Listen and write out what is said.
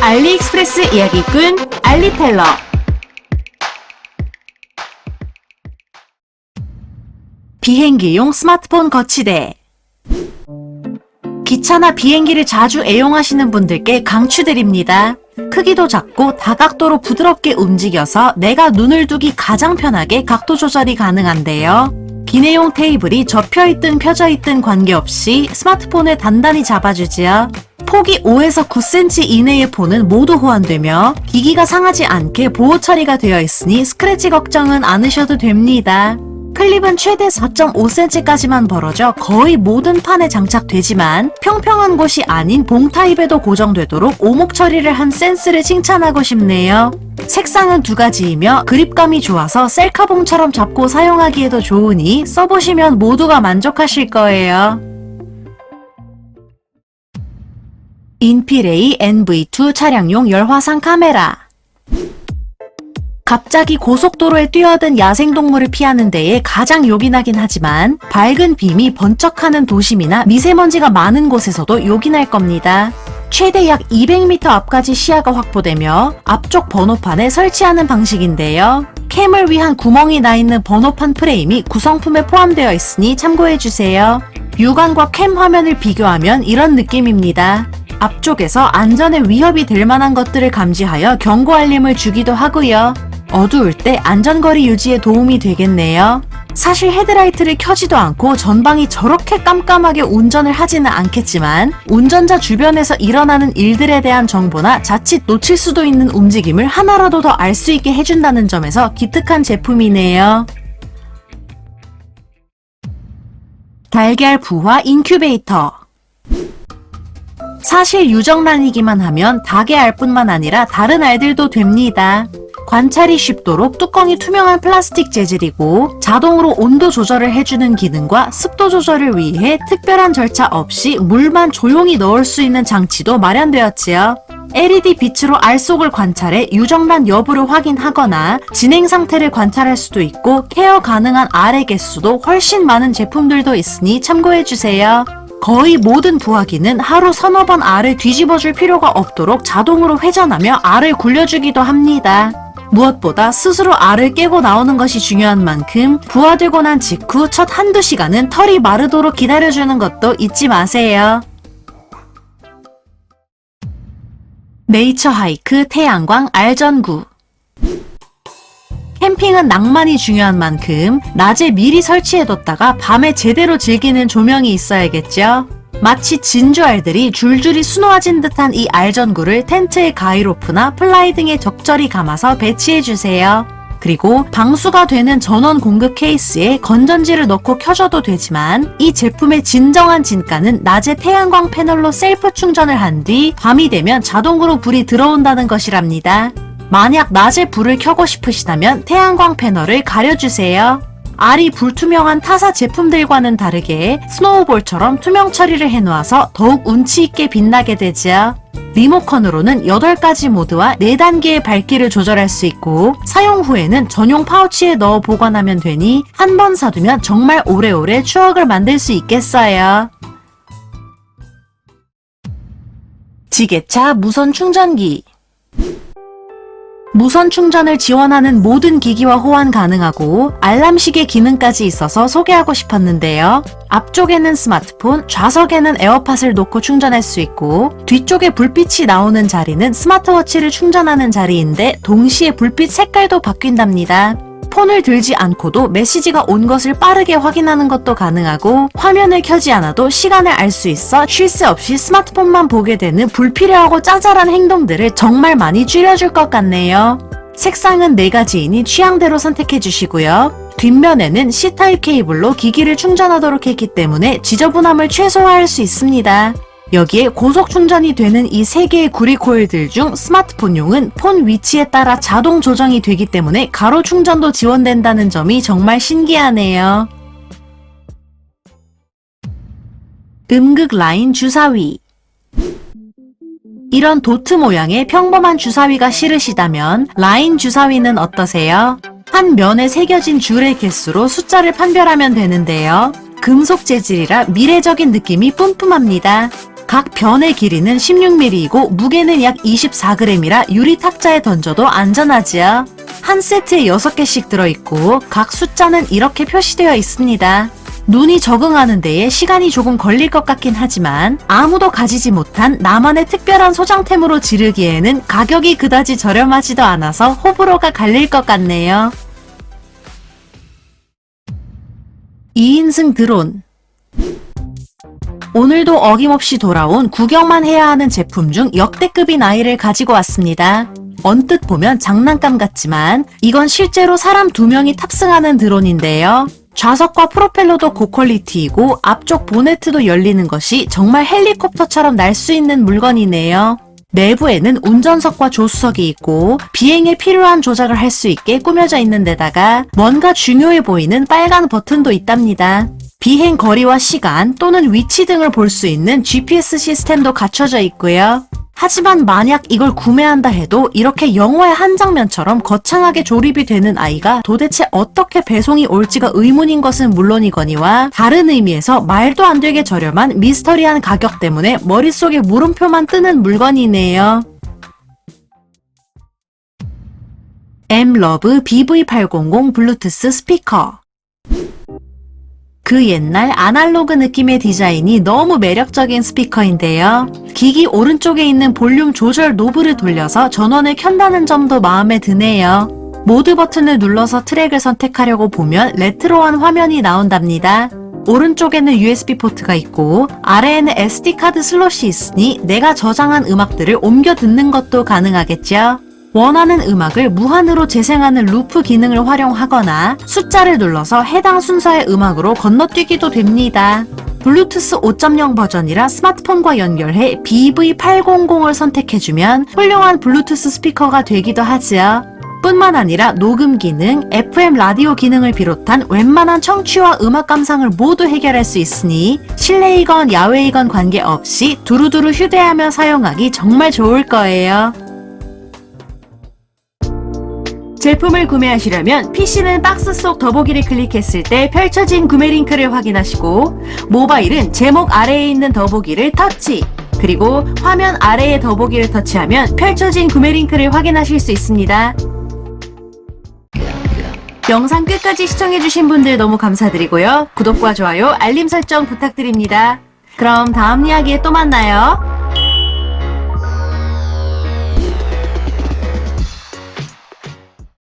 알리익스프레스 이야기꾼 알리텔러. 비행기용 스마트폰 거치대. 기차나 비행기를 자주 애용하시는 분들께 강추드립니다. 크기도 작고 다각도로 부드럽게 움직여서 내가 눈을 두기 가장 편하게 각도 조절이 가능한데요. 기내용 테이블이 접혀있든 펴져있든 관계없이 스마트폰을 단단히 잡아주지요. 폭이 5에서 9cm 이내의 폰은 모두 호환되며 기기가 상하지 않게 보호 처리가 되어 있으니 스크래치 걱정은 않으셔도 됩니다. 클립은 최대 4.5cm까지만 벌어져 거의 모든 판에 장착되지만 평평한 곳이 아닌 봉 타입에도 고정되도록 오목 처리를 한 센스를 칭찬하고 싶네요. 색상은 두 가지이며 그립감이 좋아서 셀카봉처럼 잡고 사용하기에도 좋으니 써보시면 모두가 만족하실 거예요. 인피레이 NV2 차량용 열화상 카메라. 갑자기 고속도로에 뛰어든 야생동물을 피하는 데에 가장 요긴하긴 하지만 밝은 빔이 번쩍하는 도심이나 미세먼지가 많은 곳에서도 요긴할 겁니다. 최대 약 200m 앞까지 시야가 확보되며 앞쪽 번호판에 설치하는 방식인데요. 캠을 위한 구멍이 나 있는 번호판 프레임이 구성품에 포함되어 있으니 참고해주세요. 육안과 캠 화면을 비교하면 이런 느낌입니다. 앞쪽에서 안전에 위협이 될 만한 것들을 감지하여 경고 알림을 주기도 하고요. 어두울 때 안전거리 유지에 도움이 되겠네요. 사실 헤드라이트를 켜지도 않고 전방이 저렇게 깜깜하게 운전을 하지는 않겠지만 운전자 주변에서 일어나는 일들에 대한 정보나 자칫 놓칠 수도 있는 움직임을 하나라도 더 알 수 있게 해준다는 점에서 기특한 제품이네요. 달걀 부화 인큐베이터. 사실 유정란이기만 하면 닭의 알뿐만 아니라 다른 알들도 됩니다. 관찰이 쉽도록 뚜껑이 투명한 플라스틱 재질이고 자동으로 온도 조절을 해주는 기능과 습도 조절을 위해 특별한 절차 없이 물만 조용히 넣을 수 있는 장치도 마련되었지요. LED 빛으로 알 속을 관찰해 유정란 여부를 확인하거나 진행 상태를 관찰할 수도 있고 케어 가능한 알의 개수도 훨씬 많은 제품들도 있으니 참고해주세요. 거의 모든 부화기는 하루 서너 번 알을 뒤집어줄 필요가 없도록 자동으로 회전하며 알을 굴려주기도 합니다. 무엇보다 스스로 알을 깨고 나오는 것이 중요한 만큼 부화되고 난 직후 첫 한두 시간은 털이 마르도록 기다려주는 것도 잊지 마세요. 네이처 하이크 태양광 알전구. 캠핑은 낭만이 중요한 만큼 낮에 미리 설치해뒀다가 밤에 제대로 즐기는 조명이 있어야겠죠. 마치 진주알들이 줄줄이 수놓아진 듯한 이 알전구를 텐트의 가이로프나 플라이 등에 적절히 감아서 배치해주세요. 그리고 방수가 되는 전원 공급 케이스에 건전지를 넣고 켜줘도 되지만 이 제품의 진정한 진가는 낮에 태양광 패널로 셀프 충전을 한 뒤 밤이 되면 자동으로 불이 들어온다는 것이랍니다. 만약 낮에 불을 켜고 싶으시다면 태양광 패널을 가려주세요. 알이 불투명한 타사 제품들과는 다르게 스노우볼처럼 투명 처리를 해놓아서 더욱 운치있게 빛나게 되죠. 리모컨으로는 8가지 모드와 4단계의 밝기를 조절할 수 있고 사용 후에는 전용 파우치에 넣어 보관하면 되니 한 번 사두면 정말 오래오래 추억을 만들 수 있겠어요. 지게차 무선 충전기. 무선 충전을 지원하는 모든 기기와 호환 가능하고 알람시계 기능까지 있어서 소개하고 싶었는데요. 앞쪽에는 스마트폰, 좌석에는 에어팟을 놓고 충전할 수 있고 뒤쪽에 불빛이 나오는 자리는 스마트워치를 충전하는 자리인데 동시에 불빛 색깔도 바뀐답니다. 폰을 들지 않고도 메시지가 온 것을 빠르게 확인하는 것도 가능하고 화면을 켜지 않아도 시간을 알 수 있어 쉴 새 없이 스마트폰만 보게 되는 불필요하고 짜잘한 행동들을 정말 많이 줄여줄 것 같네요. 색상은 4가지이니 취향대로 선택해 주시고요. 뒷면에는 C타입 케이블로 기기를 충전하도록 했기 때문에 지저분함을 최소화할 수 있습니다. 여기에 고속 충전이 되는 이 3개의 구리 코일들 중 스마트폰용은 폰 위치에 따라 자동 조정이 되기 때문에 가로 충전도 지원된다는 점이 정말 신기하네요. 음극 라인 주사위. 이런 도트 모양의 평범한 주사위가 싫으시다면 라인 주사위는 어떠세요? 한 면에 새겨진 줄의 개수로 숫자를 판별하면 되는데요. 금속 재질이라 미래적인 느낌이 뿜뿜합니다. 각 변의 길이는 16mm이고 무게는 약 24g이라 유리 탁자에 던져도 안전하지요. 한 세트에 6개씩 들어있고 각 숫자는 이렇게 표시되어 있습니다. 눈이 적응하는 데에 시간이 조금 걸릴 것 같긴 하지만 아무도 가지지 못한 나만의 특별한 소장템으로 지르기에는 가격이 그다지 저렴하지도 않아서 호불호가 갈릴 것 같네요. 2인승 드론. 오늘도 어김없이 돌아온 구경만 해야 하는 제품 중 역대급인 아이를 가지고 왔습니다. 언뜻 보면 장난감 같지만 이건 실제로 사람 2명이 탑승하는 드론인데요. 좌석과 프로펠러도 고퀄리티이고 앞쪽 보네트도 열리는 것이 정말 헬리콥터처럼 날 수 있는 물건이네요. 내부에는 운전석과 조수석이 있고 비행에 필요한 조작을 할 수 있게 꾸며져 있는 데다가 뭔가 중요해 보이는 빨간 버튼도 있답니다. 비행 거리와 시간 또는 위치 등을 볼 수 있는 GPS 시스템도 갖춰져 있고요. 하지만 만약 이걸 구매한다 해도 이렇게 영화의 한 장면처럼 거창하게 조립이 되는 아이가 도대체 어떻게 배송이 올지가 의문인 것은 물론이거니와 다른 의미에서 말도 안 되게 저렴한 미스터리한 가격 때문에 머릿속에 물음표만 뜨는 물건이네요. 엠러브 BV800 블루투스 스피커. 그 옛날 아날로그 느낌의 디자인이 너무 매력적인 스피커인데요. 기기 오른쪽에 있는 볼륨 조절 노브를 돌려서 전원을 켠다는 점도 마음에 드네요. 모드 버튼을 눌러서 트랙을 선택하려고 보면 레트로한 화면이 나온답니다. 오른쪽에는 USB 포트가 있고 아래에는 SD카드 슬롯이 있으니 내가 저장한 음악들을 옮겨 듣는 것도 가능하겠죠. 원하는 음악을 무한으로 재생하는 루프 기능을 활용하거나 숫자를 눌러서 해당 순서의 음악으로 건너뛰기도 됩니다. 블루투스 5.0 버전이라 스마트폰과 연결해 BV800을 선택해주면 훌륭한 블루투스 스피커가 되기도 하지요. 뿐만 아니라 녹음 기능, FM 라디오 기능을 비롯한 웬만한 청취와 음악 감상을 모두 해결할 수 있으니 실내이건 야외이건 관계없이 두루두루 휴대하며 사용하기 정말 좋을 거예요. 제품을 구매하시려면 PC는 박스 속 더보기를 클릭했을 때 펼쳐진 구매 링크를 확인하시고 모바일은 제목 아래에 있는 더보기를 터치, 그리고 화면 아래의 더보기를 터치하면 펼쳐진 구매 링크를 확인하실 수 있습니다. 영상 끝까지 시청해주신 분들 너무 감사드리고요. 구독과 좋아요, 알림 설정 부탁드립니다. 그럼 다음 이야기에 또 만나요.